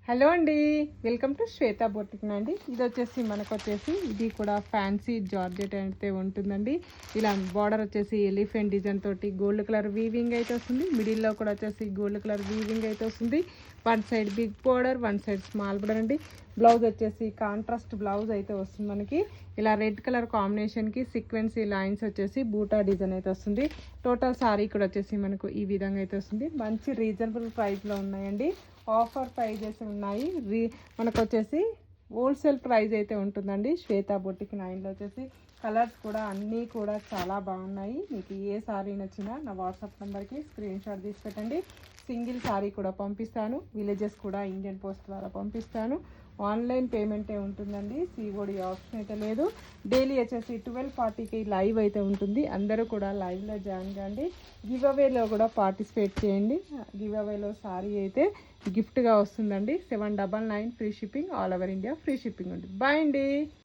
Hello అండి, welcome to Shweta boutique అండి. ఇది వచ్చేసి మనకు వచ్చేసి ఇది కూడా ఫ్యాన్సీ జార్జెట్ అయితే ఉంటుందండి. ఇలా బార్డర్ వచ్చేసి ఎలిఫెంట్ డిజైన్ తోటి గోల్డ్ కలర్ వీవింగ్ అయితే వస్తుంది. మిడిల్లో కూడా వచ్చేసి గోల్డ్ కలర్ వీవింగ్ అయితే వస్తుంది. One side big border, one side small border అండి. బ్లౌజ్ వచ్చేసి కాంట్రాస్ట్ బ్లౌజ్ అయితే వస్తుంది మనకి. ఇలా రెడ్ కలర్ కాంబినేషన్కి సీక్వెన్సీ లైన్స్ వచ్చేసి బూటా డిజైన్ అయితే వస్తుంది. టోటల్ సారీ కూడా వచ్చేసి మనకు ఈ విధంగా అయితే వస్తుంది. మంచి రీజనబుల్ ప్రైస్లో ఉన్నాయండి. ఆఫర్ ప్రైజెస్ ఉన్నాయి. మనకు వచ్చేసి హోల్సేల్ ప్రైస్ అయితే ఉంటుందండి. శ్వేత బొటిక్ 9లో వచ్చేసి కలర్స్ కూడా అన్నీ కూడా చాలా బాగున్నాయి. మీకు ఏ సారీ నచ్చినా నా వాట్సాప్ నెంబర్కి స్క్రీన్ షాట్ తీసి పెట్టండి. సింగిల్ సారీ కూడా పంపిస్తాను. విలేజెస్ కూడా ఇండియన్ పోస్ట్ ద్వారా పంపిస్తాను. ఆన్లైన్ పేమెంటే ఉంటుందండి. సిఓడి ఆప్షన్ అయితే లేదు. డైలీ వచ్చేసి 12:40కి లైవ్ అయితే ఉంటుంది. అందరూ కూడా లైవ్లో జాయిన్ కాండి. గివ్ అవేలో కూడా పార్టిసిపేట్ చేయండి. గివ్ అవేలో సారీ అయితే గిఫ్ట్గా వస్తుందండి. 799 free shipping, all over India free shipping ఉంటుంది. బాయ్ అండి.